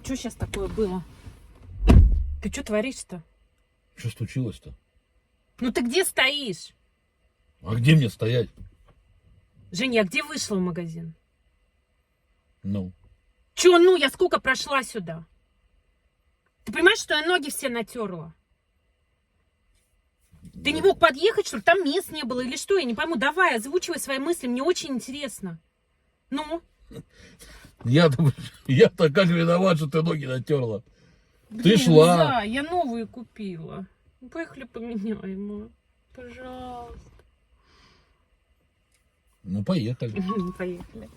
Что сейчас такое было? Ты что творишь-то? Что случилось-то? Ну ты где стоишь? А где мне стоять? Женя, а где вышла в магазин? Ну. Чё, ну, я сколько прошла сюда? Ты понимаешь, что я ноги все натерла? Ты не мог подъехать, что ли? Там мест не было или что? Я не пойму. Давай, озвучивай свои мысли, мне очень интересно. Ну? Я-то как виноват, что ты ноги натерла. Блин, Ты шла. Да, я новые купила. Ну, поехали поменяем, а. Пожалуйста. Ну, поехали. Поехали.